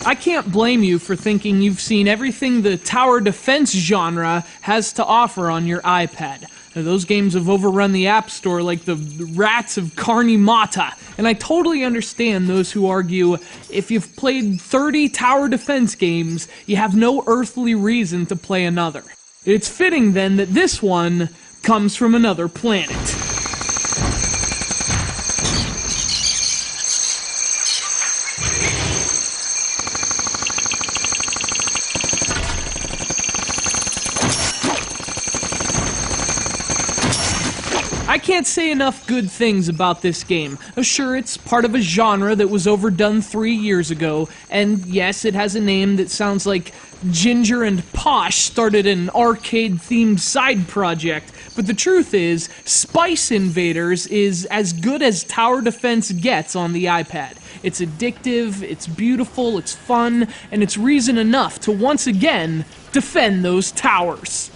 I can't blame you for thinking you've seen everything the tower defense genre has to offer on your iPad. Those games have overrun the App Store like the rats of Carne Mata, and I totally understand those who argue if you've played 30 tower defense games, you have no earthly reason to play another. It's fitting then that this one comes from another planet. I can't say enough good things about this game. Sure, it's part of a genre that was overdone 3 years ago, and yes, it has a name that sounds like Ginger and Posh started an arcade-themed side project, but the truth is, Spice Invaders is as good as tower defense gets on the iPad. It's addictive, it's beautiful, it's fun, and it's reason enough to once again defend those towers.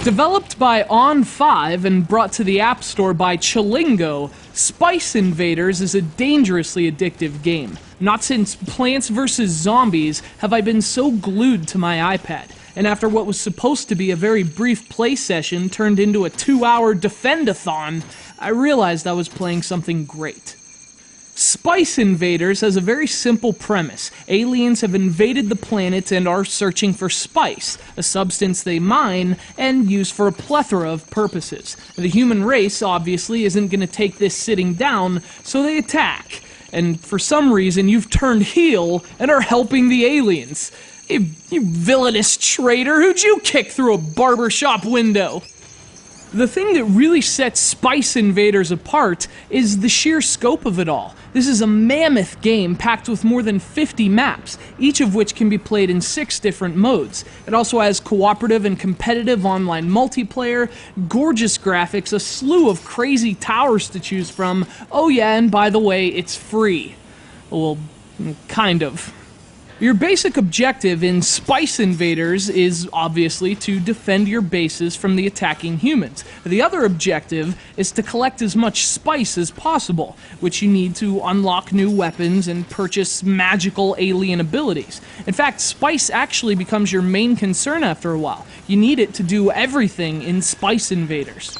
Developed by On5 and brought to the App Store by Chilingo, Spice Invaders is a dangerously addictive game. Not since Plants vs. Zombies have I been so glued to my iPad, and after what was supposed to be a very brief play session turned into a 2-hour defend-a-thon, I realized I was playing something great. Spice Invaders has a very simple premise. Aliens have invaded the planet and are searching for spice, a substance they mine and use for a plethora of purposes. The human race, obviously, isn't going to take this sitting down, so they attack. And for some reason, you've turned heel and are helping the aliens. You villainous traitor, who'd you kick through a barbershop window? The thing that really sets Spice Invaders apart is the sheer scope of it all. This is a mammoth game packed with more than 50 maps, each of which can be played in 6 different modes. It also has cooperative and competitive online multiplayer, gorgeous graphics, a slew of crazy towers to choose from. Oh yeah, and by the way, it's free. Well, kind of. Your basic objective in Spice Invaders is obviously to defend your bases from the attacking humans. The other objective is to collect as much spice as possible, which you need to unlock new weapons and purchase magical alien abilities. In fact, spice actually becomes your main concern after a while. You need it to do everything in Spice Invaders.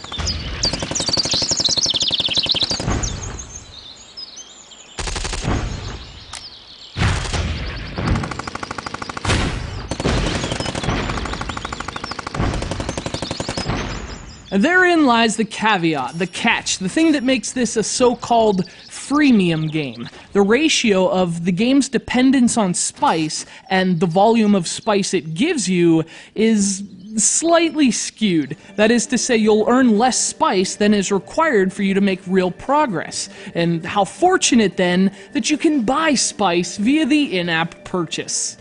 Therein lies the caveat, the catch, the thing that makes this a so-called freemium game. The ratio of the game's dependence on spice and the volume of spice it gives you is slightly skewed. That is to say, you'll earn less spice than is required for you to make real progress. And how fortunate then that you can buy spice via the in-app purchase.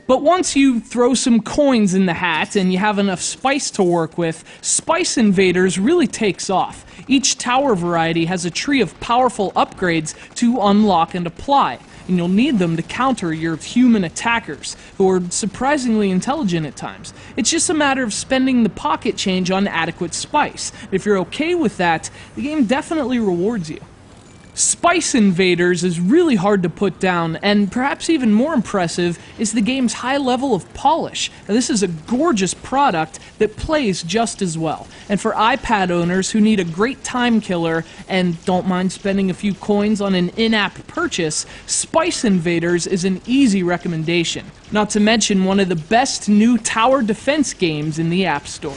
But once you throw some coins in the hat and you have enough spice to work with, Spice Invaders really takes off. Each tower variety has a tree of powerful upgrades to unlock and apply, and you'll need them to counter your human attackers, who are surprisingly intelligent at times. It's just a matter of spending the pocket change on adequate spice. If you're okay with that, the game definitely rewards you. Spice Invaders is really hard to put down, and perhaps even more impressive is the game's high level of polish. Now, this is a gorgeous product that plays just as well. And for iPad owners who need a great time killer and don't mind spending a few coins on an in-app purchase, Spice Invaders is an easy recommendation. Not to mention one of the best new tower defense games in the App Store.